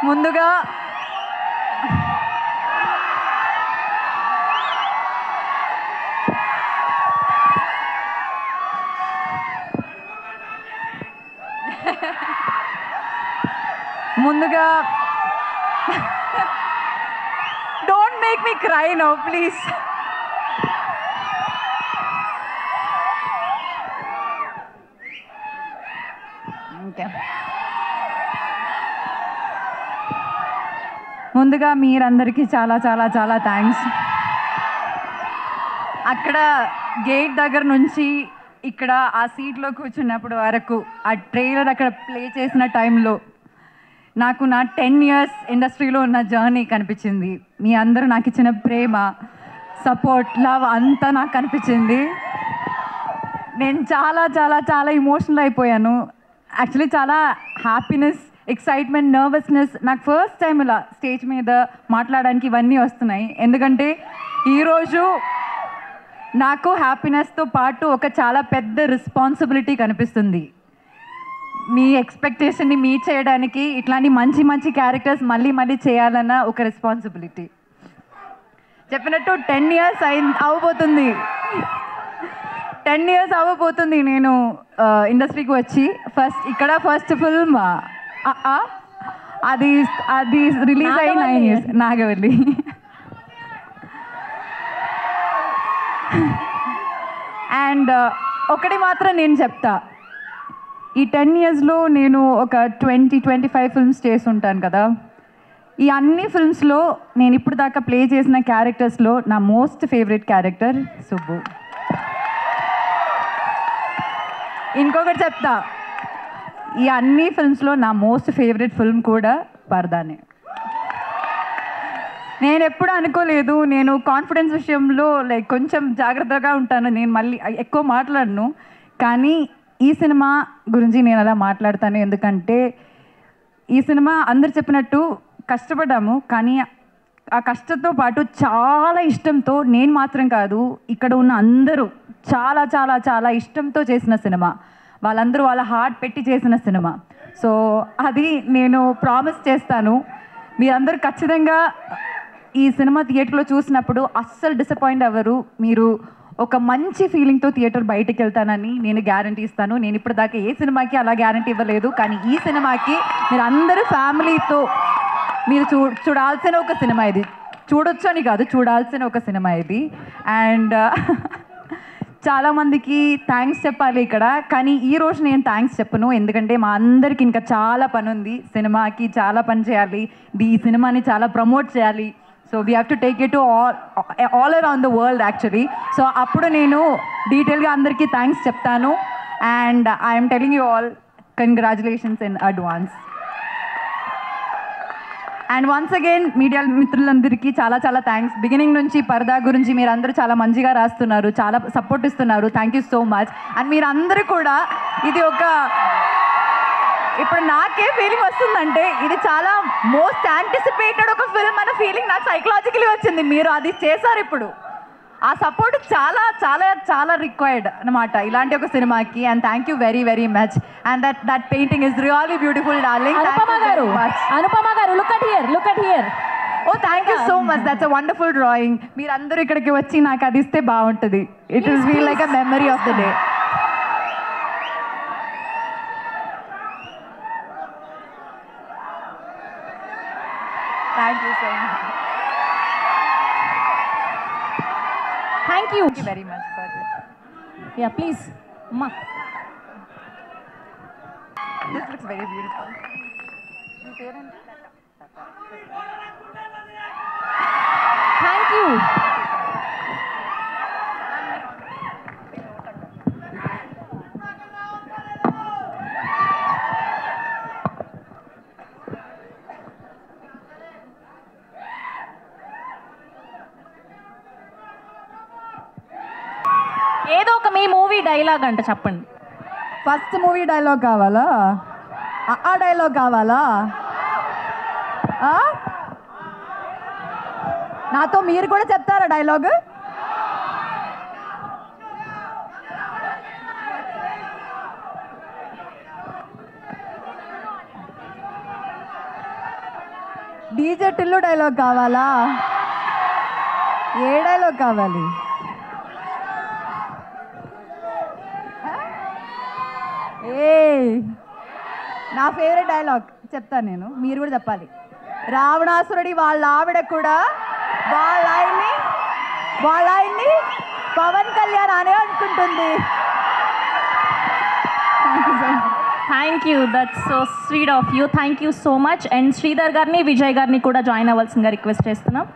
ముందుగా ముందుగా don't make me cry now please. Okay, ముందుగా మీరందరికీ చాలా చాలా చాలా థ్యాంక్స్. అక్కడ గేట్ దగ్గర నుంచి ఇక్కడ ఆ సీట్లో కూర్చున్నప్పుడు వరకు ఆ ట్రైలర్ అక్కడ ప్లే చేసిన టైంలో నాకు నా 10 years ఇండస్ట్రీలో ఉన్న జర్నీ కనిపించింది. మీ అందరూ నాకు ఇచ్చిన ప్రేమ, సపోర్ట్, లవ్ అంతా నాకు కనిపించింది. నేను చాలా చాలా చాలా ఇమోషనల్ అయిపోయాను. యాక్చువల్లీ చాలా హ్యాపీనెస్, ఎక్సైట్మెంట్, నర్వస్నెస్. నాకు ఫస్ట్ టైం ఇలా స్టేజ్ మీద మాట్లాడడానికి ఇవన్నీ వస్తున్నాయి. ఎందుకంటే ఈరోజు నాకు హ్యాపీనెస్తో పాటు ఒక చాలా పెద్ద రెస్పాన్సిబిలిటీ కనిపిస్తుంది. మీ ఎక్స్పెక్టేషన్ని మీట్ చేయడానికి ఇట్లాంటి మంచి మంచి క్యారెక్టర్స్ మళ్ళీ మళ్ళీ చేయాలన్న ఒక రెస్పాన్సిబిలిటీ. చెప్పినట్టు 10 years అవ్వబోతుంది. 10 years అవ్వబోతుంది నేను ఇండస్ట్రీకి వచ్చి. ఫస్ట్ ఫిల్మ్ అది రిలీజ్ అయ్యి 9 years, నాగవల్లి. అండ్ ఒకటి మాత్రం నేను చెప్తా, ఈ 10 yearsలో నేను ఒక 20-25 ఫిల్మ్స్ చేసి ఉంటాను కదా. ఈ అన్ని ఫిల్మ్స్లో నేను ఇప్పుడు దాకా ప్లే చేసిన క్యారెక్టర్స్లో నా మోస్ట్ ఫేవరెట్ క్యారెక్టర్ సుబ్బు. ఇంకొకటి చెప్తా, ఈ అన్ని ఫిల్మ్స్లో నా మోస్ట్ ఫేవరెట్ ఫిల్మ్ కూడా పరదానే. నేను ఎప్పుడు అనుకోలేదు, నేను కాన్ఫిడెన్స్ విషయంలో లైక్ కొంచెం జాగ్రత్తగా ఉంటాను, నేను మళ్ళీ ఎక్కువ మాట్లాడను. కానీ ఈ సినిమా గురించి నేను అలా మాట్లాడతాను. ఎందుకంటే ఈ సినిమా అందరు చెప్పినట్టు కష్టపడ్డాము, కానీ ఆ కష్టంతో పాటు చాలా ఇష్టంతో, నేను మాత్రం కాదు ఇక్కడ ఉన్న అందరూ చాలా చాలా చాలా ఇష్టంతో చేసిన సినిమా. వాళ్ళందరూ వాళ్ళ హార్ట్ పెట్టి చేసిన సినిమా. సో అది నేను ప్రామిస్ చేస్తాను, మీరందరూ ఖచ్చితంగా ఈ సినిమా థియేటర్లో చూసినప్పుడు అస్సలు డిసప్పాయింట్ అవ్వరు. మీరు ఒక మంచి ఫీలింగ్తో థియేటర్ బయటికి వెళ్తానని నేను గ్యారంటీ ఇస్తాను. నేను ఇప్పటిదాకా ఏ సినిమాకి అలా గ్యారంటీ ఇవ్వలేదు, కానీ ఈ సినిమాకి మీరు అందరూ ఫ్యామిలీతో మీరు చూడాల్సిన ఒక సినిమా ఇది. చూడొచ్చు అని కాదు, చూడాల్సిన ఒక సినిమా ఇది. అండ్ చాలామందికి థ్యాంక్స్ చెప్పాలి ఇక్కడ, కానీ ఈరోజు నేను థ్యాంక్స్ చెప్పను. ఎందుకంటే మా అందరికి ఇంకా చాలా పని ఉంది, సినిమాకి చాలా పని చేయాలి, ఈ సినిమాని చాలా ప్రమోట్ చేయాలి. So we have to take it to all around the world actually. So అప్పుడు నేను డీటెయిల్గా అందరికీ థ్యాంక్స్ చెప్తాను. And I'm telling you all congratulations in advance. And once again media మిత్రులందరికీ చాలా చాలా థ్యాంక్స్. బిగినింగ్ నుంచి పరదా గురించి మీరు అందరూ చాలా మంచిగా రాస్తున్నారు, చాలా సపోర్ట్ ఇస్తున్నారు. Thank you so much. And మీరందరూ కూడా ఇది ఒక, ఇప్పుడు నాకే ఫీలింగ్ వస్తుందంటే ఇది చాలా మోస్ట్ యాంటిసిపేటెడ్ ఒక ఫిల్మ్ అన్న ఫీలింగ్ నాకు సైకలాజికలీ వచ్చింది. మీరు అది చేశారు. ఇప్పుడు ఆ సపోర్ట్ చాలా చాలా చాలా రిక్వైర్డ్ అనమాట ఇలాంటి ఒక సినిమాకి. And thank you very very much. And that painting is really beautiful darling. Anupama గారు look at here. Oh thank you so much, that's a wonderful drawing. మీరందరూ ఇక్కడికి వచ్చి నాకు అది ఇస్తే బాగుంటుంది. It will feel like a memory of the day. Thank you so much. Thank you very much for this. Yeah, please. Ma. This looks very beautiful. Thank you. ఏదో ఒక మీ movie dialogue అంట చెప్పండి. ఫస్ట్ మూవీ డైలాగ్ కావాలా? ఆ dialogue కావాలా? నాతో మీరు కూడా చెప్తారా డైలాగ్? డీజే టిల్లు డైలాగ్ కావాలా? ఏ డైలాగ్ కావాలి? ఏ నా ఫేవరెట్ డైలాగ్ చెప్తాను నేను, మీరు కూడా చెప్పాలి. రావణాసురుడి వాళ్ళ ఆవిడ కూడా వాళ్ళ ఆయన్ని పవన్ కళ్యాణ్ అనే అనుకుంటుంది. Thank you, that's so sweet of you. Thank you so much. And Sridhar గారిని విజయ్ గారిని కూడా జాయిన్ అవ్వాల్సిందిగా రిక్వెస్ట్ చేస్తున్నాం.